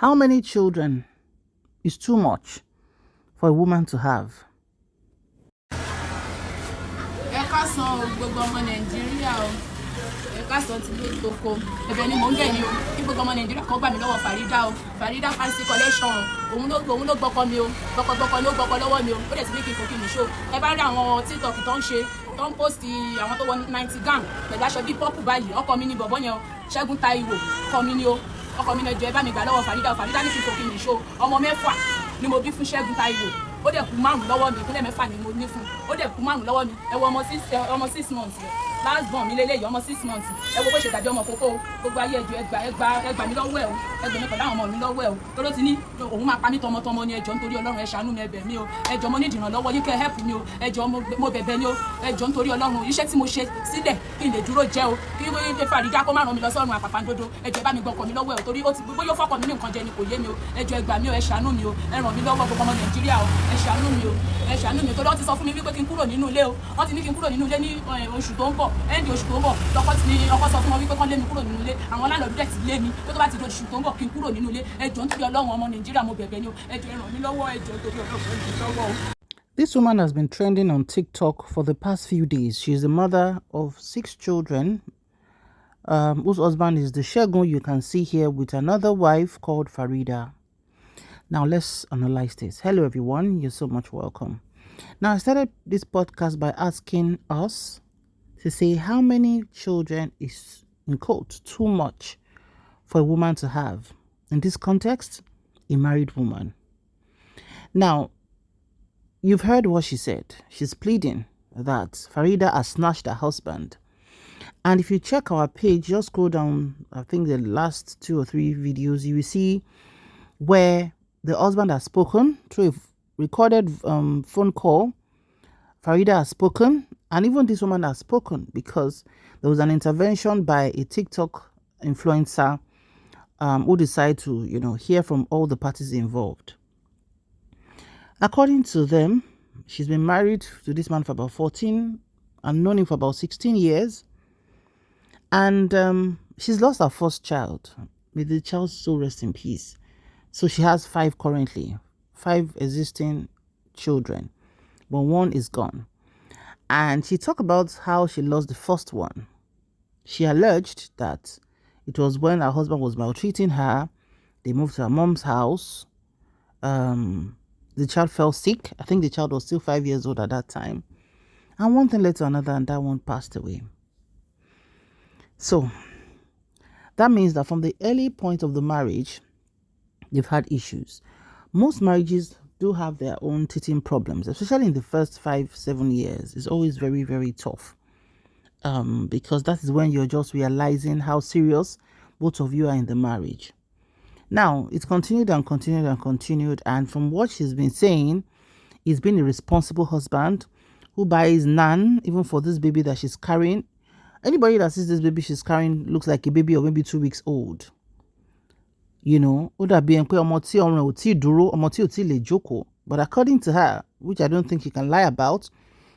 How many children is too much for a woman to have? Ẹ káàsán gbogbo ọmọ Nàìjíríà o. Ẹ káàsán tí ló toko. Ẹ̀bẹ̀ ni mò ń bẹ̀ yín o. Kí gbogbo ọmọ Nàìjíríà kan gbà mí lọ́wọ́ Farida o. Farida fancy collection. Òun ló gbọ́kọ mi o. Gbọ́kọ ló gbọ́kọ lọ́wọ́ mi o. Ó dẹ̀ ti ní kí n fò kí n show. Ẹ bá rí àwọn TikTok tó ń ṣe, tó ń post àwọn tó wọ 90 gang pẹ̀lú aṣọ bíi pọ́pù báyìí. Ọkọ mi ni bọ̀bọ́ yẹn o. Ṣẹ́gun Táíwò. Ọkọ mi ni o. Ọkọ mi lẹ́jọ́ ẹ bá mi gbà lọ́wọ́ Farida o. Farida ní kí n fò kí n show. Ọmọ 4 ni mo bí fún Ṣẹ́gun Táíwò. Ó dẹ̀ kú 5 lọ́wọ́ mi, ìpínlẹ̀ 4 ni mo ní fún. Ó dẹ̀ kú 5 lọ́wọ́ mi. Ẹ wo ọmọ 6 months last born mi lélẹ́yìí ọmọ 6 months. Ẹ wo bó ṣe dàbí ọmọ kókó. Gbogbo ayé ẹjọ́ ẹgbà mi lọ́wọ́ ẹ̀ o. Ẹgbà mi pẹ̀lú àwọn ọmọ mi lọ́wọ́ ẹ̀ o. Tó ló ti ní òun máa pa mí tọmọtọmọ ni ẹjọ́ nítorí Ọlọ́run ẹ ṣàánú mi ẹ bẹ̀ mí o. Ẹjọ́ mo ní ìdìrànlọ́wọ́ yín kẹ́ help mi o. Ẹjọ́ mo bẹ̀bẹ̀ ni o. Ẹjọ́ nítorí Ọlọ́run iṣẹ́ tí mo ṣe sílẹ̀ kí n lè dúró jẹ́ o. Kí Farida kó má ràn mí lọ sọ́run àpàpàǹdodo. Ẹjọ́ bá mi gbọ́kọ̀ mi lọ́wọ́ ẹ̀ o. Torí ó ti bóyá ó fọ́kọ̀ mi ní nǹkan jẹ ni kò yé mi o. Ẹjọ́ ẹ gbà mí o, ẹ ṣàánú mi o. Ẹ ràn mí lọ́wọ́ gbogbo ọmọ Nàìjíríà o. Ẹ ṣàánú mi o. Ẹ ṣàánú mi torí wọ́n ti sọ fún mi wípé kí n kúrò nínú ilé o. Wọ́n ti ní kí n kúrò nínú ilé ní oṣù tó ń bọ̀. Ẹ́ndì oṣù tó ń bọ̀. Ọkọ sọ fún wọn wípé kán lé mi kúrò nínú ilé. Àwọn láńlọ́ọ̀dù dẹ̀ ti lé mi. Tó bá ti di oṣù tó ń bọ̀ kí n kúrò nínú ilé. Ẹjọ́ nítorí Ọlọ́run ọmọ Nàìjíríà mo bẹ̀bẹ̀ ni o. Ẹjọ́ ẹ ràn mí lọ́wọ́. Ẹjọ́ nítorí Ọlọ́run ẹ ràn mí lọ́wọ́ o. This woman has been trending on TikTok for the past few days. She is the mother of 6 children, whose husband is the Segun you can see here with another wife called Farida. Now let's analyze this. Hello everyone, you're so much welcome. Now I started this podcast by asking us to say how many children is, in quotes, too much for a woman to have. In this context, a married woman. Now, you've heard what she said. She's pleading that Farida has snatched her husband. And if you check our page, just scroll down, I think the last 2 or 3 videos, you will see where the husband has spoken through a recorded phone call. Farida has spoken, and even this woman has spoken because there was an intervention by a TikTok influencer who decided to, hear from all the parties involved. According to them, she's been married to this man for about 14 and known him for about 16 years. And she's lost her first child. May the child so rest in peace. So she has 5 currently, 5 existing children, but 1 is gone. And she talked about how she lost the first one. She alleged that it was when her husband was maltreating her. They moved to her mom's house. The child fell sick. I think the child was still 5 years old at that time. And one thing led to another, and that one passed away. So that means that from the early point of the marriage, they've had issues. Most marriages do have their own teething problems, especially in the first 5-7 years. It's always very, very tough. Because that is when you're just realizing how serious both of you are in the marriage. Now, it's continued and continued and continued. And from what she's been saying, he's been a responsible husband who buys none, even for this baby that she's carrying. Anybody that sees this baby she's carrying looks like a baby of maybe 2 weeks old. But according to her, which I don't think she can lie about,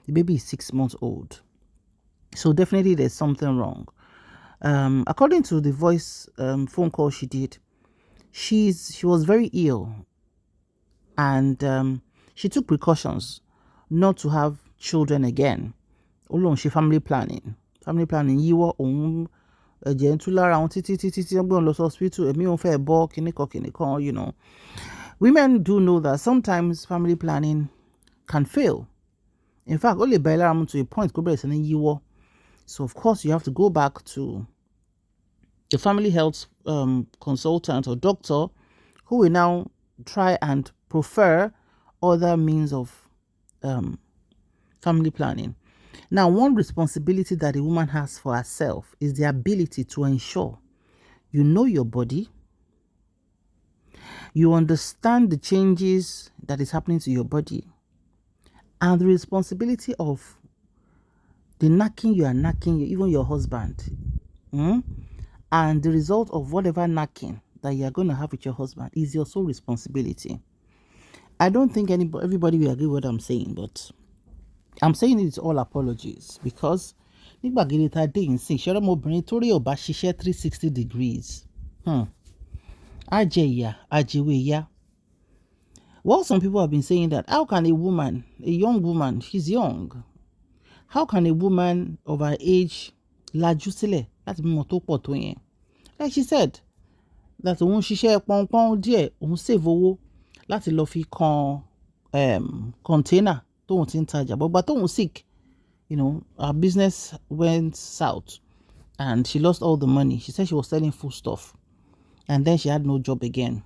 the baby is 6 months old. So definitely there's something wrong. According to the voice phone call she did, she was very ill, and she took precautions not to have children again. She family planning yiwo ohun eje ntu lara won titi gbon lọ hospital emi won fe bo kinikan. Women do know that sometimes family planning can fail. In fact, only by lara to a point go bere sani yiwo. So of course you have to go back to the family health consultant or doctor who will now try and prefer other means of family planning. Now, one responsibility that a woman has for herself is the ability to ensure you know your body, you understand the changes that is happening to your body, and the responsibility of the knacking you are knacking, even your husband, and the result of whatever knacking that you are going to have with your husband is your sole responsibility. I don't think everybody will agree with what I'm saying, but I'm saying it's all apologies because nígbàgede tá a dé yìí sìn ṣẹ́rọ́ ọmọbìnrin tó rí ọba ṣiṣẹ́ 360 degrees. Ajeya, ajeweya. Well, some people have been saying that how can a woman, a young woman, she's young, how can a woman of her age lajú sílẹ̀ láti bímọ tó pọ̀ tó yẹn? Like she said, that òun ṣiṣẹ́ pọ́npọ́n díẹ̀, òun save owó láti lọ fi kan container tóun ti ń tajà. But ìgbà tóun sick, you know, her business went south and she lost all the money. She said she was selling food stuff and then she had no job again.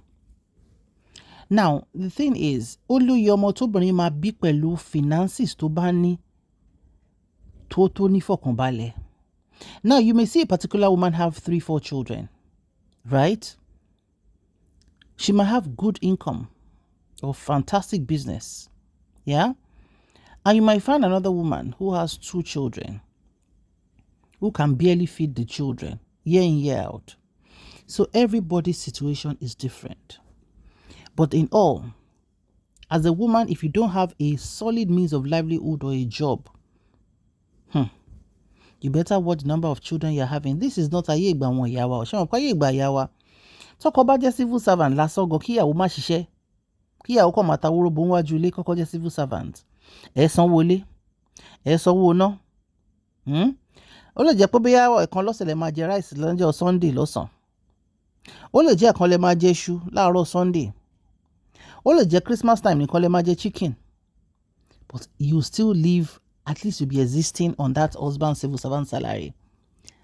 Now, the thing is, olóyè ọmọ tóbìnrin máa bí pẹ̀lú finances tó bá ní tó ní fọkànbalẹ̀. Now, you may see a particular woman have 3-4 children, right? She might have good income or fantastic business, yeah? And you might find another woman who has 2 children, who can barely feed the children year in, year out. So everybody's situation is different. But in all, as a woman, if you don't have a solid means of livelihood or a job, you better watch the number of children you're having. This is not ayé ìgbà wọn ìyá wa. Ṣé wọn kọ́ ayé ìgbà ìyá wa? Tọ́kọ bá jẹ́ civil servant lásán gan kíyàwó má ṣiṣẹ́. Kíyàwó kọ́ máa ta wóróbo níwájú ilé kọ́kọ́ jẹ́ civil servant. Ẹ sanwó ilé. Ẹ sanwó iná. Ó lè jẹ́ pé bóyá ẹ̀kan lọ́sẹ̀ lẹ máa jẹ rice lọ́jọ́ Sunday lọ́sàn. Ó lè jẹ́ ẹ̀kan lẹ máa jẹ iṣu láàárọ̀ Sunday. Ó lè jẹ́ Christmas time nìkan lẹ máa jẹ chicken. But you still live, at least you'll be existing on that husband civil servant salary.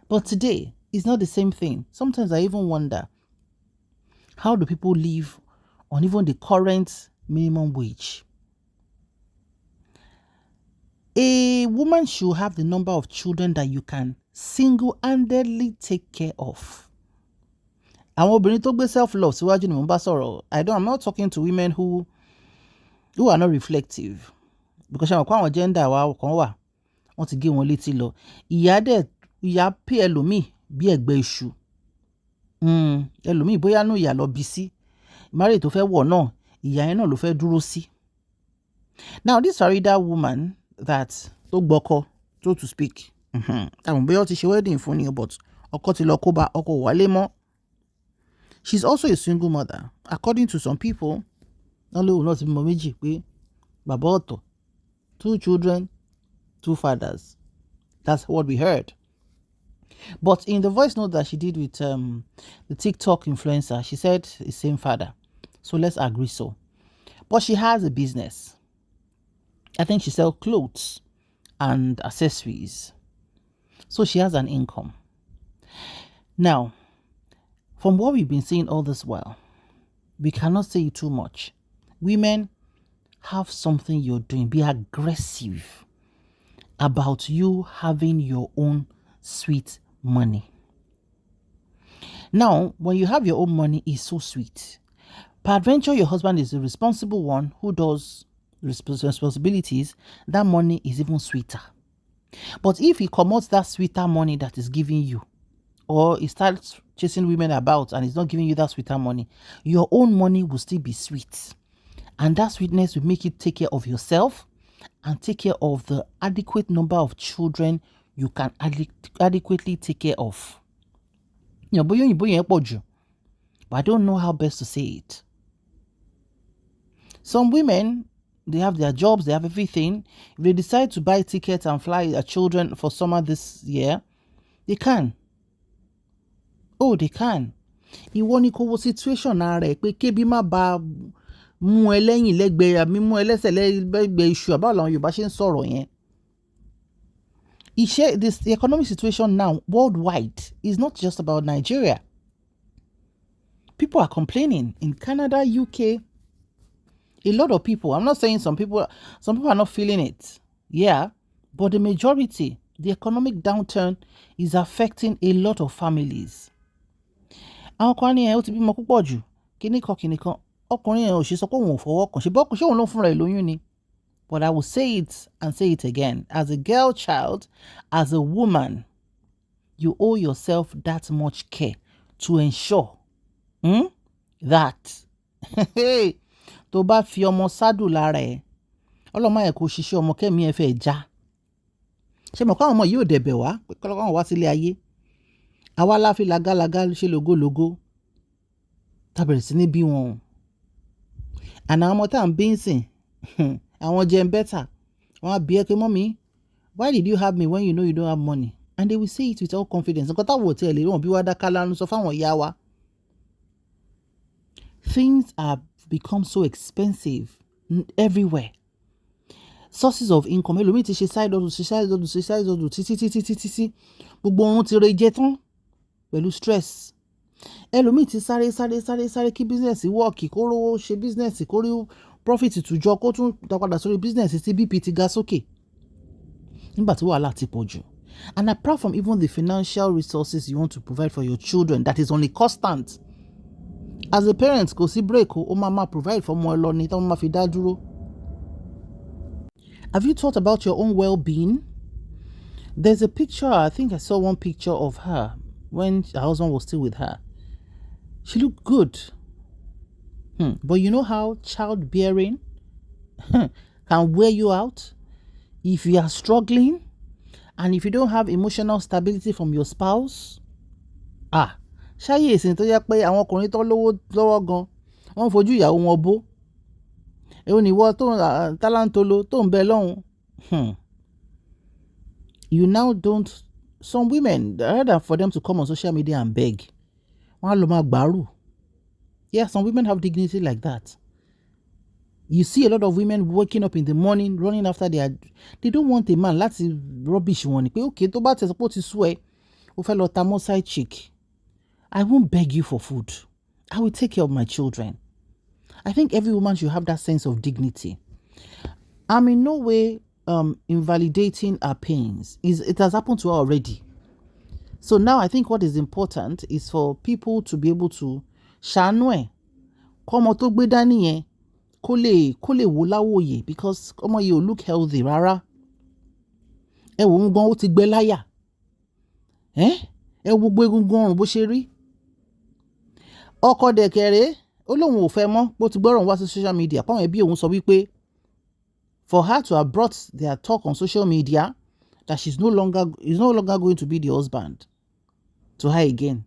But today, it's not the same thing. Sometimes I even wonder, how do people live on even the current minimum wage? A woman should have the number of children that you can single-handedly take care of. Àwọn obìnrin tó gbé self-love síwájú ni mo bá sọ̀rọ̀. I'm not talking to women who are not reflective. Because ṣe àwọn kó àwọn gender wa kan wà, wọ́n ti gé wọn létí lọ. Ìyá pé ẹlòmíì bí ẹ̀gbẹ́ iṣu. Ẹlòmíì bóyá nú ìyá lọ bí sí. Married tó fẹ́ wọ̀ náà, ìyá yẹn náà ló fẹ́ dúró sí. Now, this Farida woman that tó gbọ́kọ, so to speak, àwọn bóyá ó ti ṣe wedding fún ni, but ọkọ ti lọ kó bá ọkọ wálé mọ́. She's also a single mother. According to some people, wọ́n lóun náà ti bímọ méjì pé bàbá ọ̀tọ̀, 2 children, 2 fathers. That's what we heard. But in the voice note that she did with the TikTok influencer, she said the same father. So let's agree so. But she has a business. I think she sells clothes and accessories. So she has an income. Now, from what we've been seeing all this while, we cannot say too much. Women, have something you're doing. Be aggressive about you having your own sweet money. Now, when you have your own money, it's so sweet. Peradventure, your husband is the responsible one who does responsibilities. That money is even sweeter. But if he commits that sweeter money that is giving you, or he starts chasing women about and he's not giving you that sweeter money, your own money will still be sweet. And that sweetness will make you take care of yourself and take care of the adequate number of children you can adequately take care of. But I don't know how best to say it. Some women, they have their jobs, they have everything. If they decide to buy tickets and fly their children for summer this year, they can. Oh, they can. Ìwọ ni kò wo situation rẹ̀ pé kébi má ba mú ẹlẹ́yìn lẹ́gbẹ̀ẹ́ àmì mú ẹlẹ́sẹ̀ lẹ́gbẹ̀ẹ́ iṣu àbá làwọn Yorùbá ṣe ń sọ̀rọ̀ yẹn. The economic situation now worldwide is not just about Nigeria. People are complaining in Canada, UK. A lot of people. I'm not saying some people are not feeling it. Yeah, but the majority, the economic downturn is affecting a lot of families. Àwọn kan ní ẹ ó ti bímọ púpọ̀ jù kíníkan ọkùnrin ẹ̀ ò ṣe sọ pé òun ò fọwọ́ kàn ṣe bọ́kùn ṣé òun ló fúnra ẹ̀ lóyún ni. But I will say it and say it again. As a girl child, as a woman, you owe yourself that much care to ensure that tó bá fi ọmọ sádùn lára ẹ̀ ọlọ́mọ ẹ̀ kò ṣiṣẹ́ ọmọ kẹ́mi ẹ̀ fẹ́ já. Ṣé mọ̀ káwọn ọmọ yìí ò dẹ̀bẹ̀ wá pé kọ́lọ́kọ́ wá sílé ayé. Àwa la fi làgàlàgà ṣe lògólògó. tábẹ̀rẹ̀ sí ní bí wọn. And àwọn ọmọ tá à ń bí ń sìn àwọn jẹun better. Wọ́n á bí ẹ pé mọ́mí, why did you have me when you know you don't have money? And they will say it with all confidence. Nǹkan táwọn ò tiẹ̀ lè rí wọn bí wá dáká lánú sọ fáwọn ìyá wa. Things have become so expensive everywhere. Sources of income. Ẹlòmíì ti ṣe side hustle títí. Gbogbo ọrùn ti re jẹ tán pẹ̀lú stress. Ẹlòmíì ti sáré kí business work, kó rówó ṣe business, kó rí profit tùjọ, kó tún dá padà sórí business tí BP ti ga sókè. Nígbà tí wàhálà ti pọ̀ jù. And apart from even the financial resources you want to provide for your children, that is only constant. As a parent, kò sí break, ó máa provide for ọmọ ẹ lọ ni tí wọ́n máa fi dá dúró. Have you thought about your own well-being? There's a picture, I think I saw one picture of her when her husband was still with her. She looked good. But you know how childbearing can wear you out? If you are struggling and if you don't have emotional stability from your spouse, ṣáyé ìsìn tó yẹ pé àwọn ọkùnrin tó lówó lọ́wọ́ gan wọ́n fojú ìyàwó wọn bó. Èwo ni ìwọ tó tálántolo tó ń bẹ lọ́hùn. You now don't. Some women, rather for them to come on social media and beg, wọ́n á lọ máa gbàrú. Yeah, some women have dignity like that. You see a lot of women waking up in the morning, running after they don't want a man láti rubbish wọn ni pé okay tó bá tẹ̀sán pé ó ti sú ẹ, ó fẹ́ lọ ta mọ́ side chick. I won't beg you for food. I will take care of my children. I think every woman should have that sense of dignity. I'm in no way invalidating her pains. It has happened to her already. So now I think what is important is for people to be able to ṣàánú ẹ̀, kọ́mọ tó gbé dání yẹn kó lè wò láwòye, because ọmọ yìí ò look healthy rárá. Ẹ wò ń gan ó ti gbẹ láyà. Ẹ wo gbogbo egungun ọrùn bó ṣe rí. Ọkọ dẹ̀kẹ̀rẹ́ ó lóun ò fẹ́ mọ́ bó ti gbọ́rọ̀ wá sí social media. Pàwọn ẹbí òun sọ wípé for her to have brought their talk on social media that is no longer going to be the husband to her again.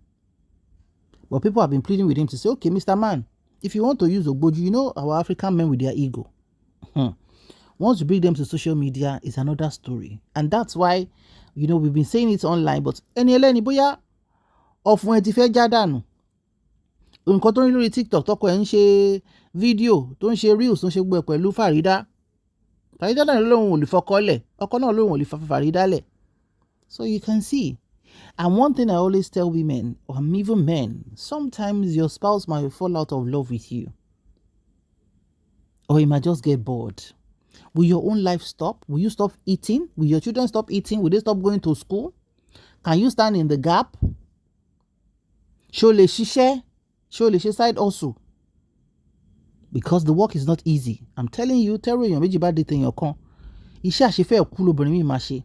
But people have been pleading with him to say, okay, Mr. Man, if you want to use Ogboju, you know our African men with their ego. Once you bring them to social media, it's another story. And that's why, we've been saying it online, but ẹni ẹlẹ́ni bóyá ọ̀fun ẹ ti fẹ́ já dànù. Nǹkan tó ń rí lórí TikTok tọkọ ẹ̀ ń ṣe fídíò tó ń ṣe reels tó ń ṣe gbọ́ ẹ̀ pẹ̀lú Farida. Farida náà lóun ò lè fọkọ́lẹ̀, ọkọ náà lóun ò lè fa Farida lẹ̀. So you can see. And one thing I always tell women, or even men, sometimes your spouse might fall out of love with you. Or he might just get bored. Will your own life stop? Will you stop eating? Will your children stop eating? Will they stop going to school? Can you stand in the gap? Ṣó lè ṣiṣẹ́? Ṣó lè ṣe side hustle? Because the work is not easy. I'm telling you, tẹ́rù èèyàn méjì bá dé tèèyàn kan, iṣẹ́ àṣefẹ́ kú lóbìnrin mi máa ṣe.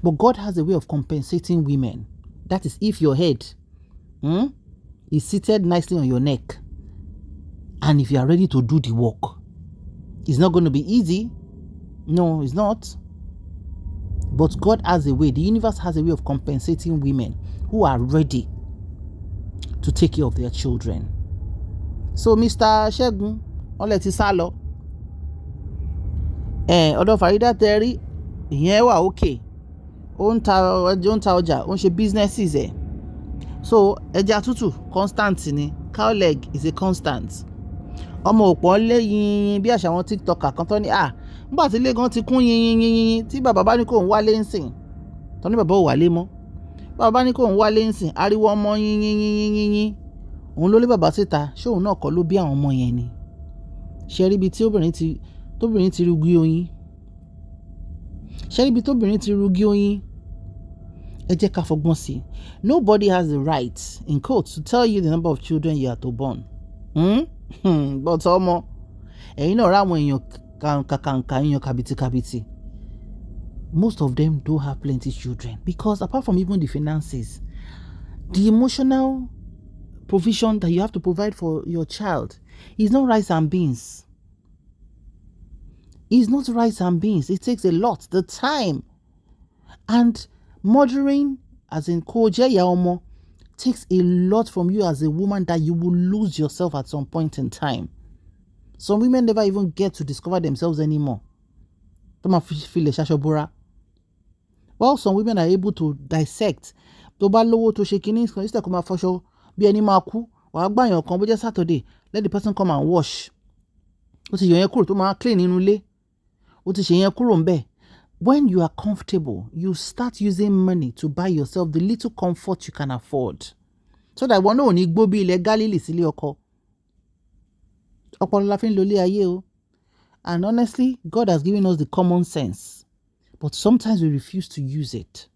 But God has a way of compensating women. That is if your head is seated nicely on your neck. And if you are ready to do the work. It's not going to be easy. No, it's not. But God has a way. The universe has a way of compensating women who are ready to take care of their children. So Mr. Segun, ọlẹ́ ti sá lọ. Ọ̀dọ̀ Farida tẹ́rí, ìyẹn wà okay. Ó ń ta ọjà, ó ń ṣe businesses ẹ̀. So ẹja tútù constant ni. Cow leg is a constant. Ọmọ òpó lé yín bí àṣà wọn TikToker kan tó ní nígbà tí ilé gan ti kún yín tí bàbá bá ní kó ń wálé ń sìn. Tó ní bàbá ò wálé mọ́. Bàbá bá ní kó ń wálé ń sìn, ariwo ọmọ yín. Òun ló lé bàbá síta, ṣé òun náà kọ́ ló bí àwọn ọmọ yẹn ni. Ṣé rí ibi tí tóbìnrin ti rúgí oyin? Ṣé rí ibi tóbìnrin ti rúgí oyin? Ẹ jẹ́ ká fọgbọ́n sí. Nobody has the right, in quotes, to tell you the number of children you are to born. But ọmọ, ẹ̀yin náà rá àwọn èèyàn kàkàǹkà èèyàn kàbìtìkàbìtì. Most of them do have plenty children because apart from even the finances, the emotional provision that you have to provide for your child is not rice and beans. It's not rice and beans. It takes a lot. The time and mothering, as in kó jẹ́ ìyá ọmọ, takes a lot from you as a woman that you will lose yourself at some point in time. Some women never even get to discover themselves anymore. While some women are able to dissect. Tó bá lówó tó ṣe kinní kan, instead kó máa fọṣọ bí ẹni máa kú, wàá gbàyàn kan bó jẹ́ Saturday, let the person come and wash. Ó ti yọ yẹn kúrò tó máa clean nínú ilé. Ó ti ṣe yẹn kúrò ńbẹ̀. When you are comfortable, you start using money to buy yourself the little comfort you can afford. So that one ò ní gbó bí ilẹ̀ Galilee sílé ọkọ. Ọpọlọ la fi ń lo ilé ayé o. And honestly, God has given us the common sense. But sometimes we refuse to use it.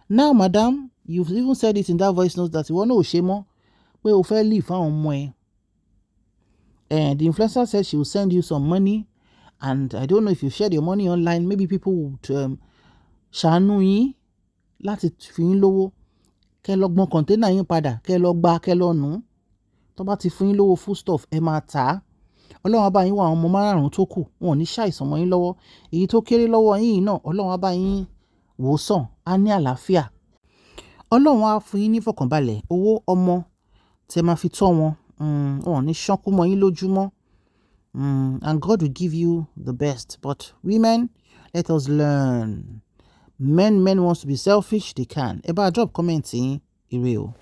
Now, madam, you've even said it in that voice note that you want to shame pé o fẹ́ leave fáwọn ọmọ ẹ. And the influencer said she will send you some money. And I don't know if you shared your money online, maybe people would ṣàánú yín láti fi yín lówó. Kẹ́ lọ gbọn container yín padà, kẹ́ lọ gbà, kẹ́ lọ nù. Tó bá ti fún yín lówó food stuff, ẹ máa tà á. Ọlọ́run á bá yín wá àwọn ọmọ márùn-ún tó kù, wọn ò ní ṣàìsàn mọ́ yín lọ́wọ́. Èyí tó kéré lọ́wọ́ yín náà, Ọlọ́run á bá yín wò sàn, á ní àlàáfíà. Ọlọ́run á fún yín ní fọkànbalẹ̀, owó ọmọ tẹ́ máa fi tọ́ wọn, wọn ò ní ṣánkú mọ́ yín lójúmọ́. And God will give you the best. But women, let us learn. Men wants to be selfish, they can. Ẹ bá drop comment yín, ire o.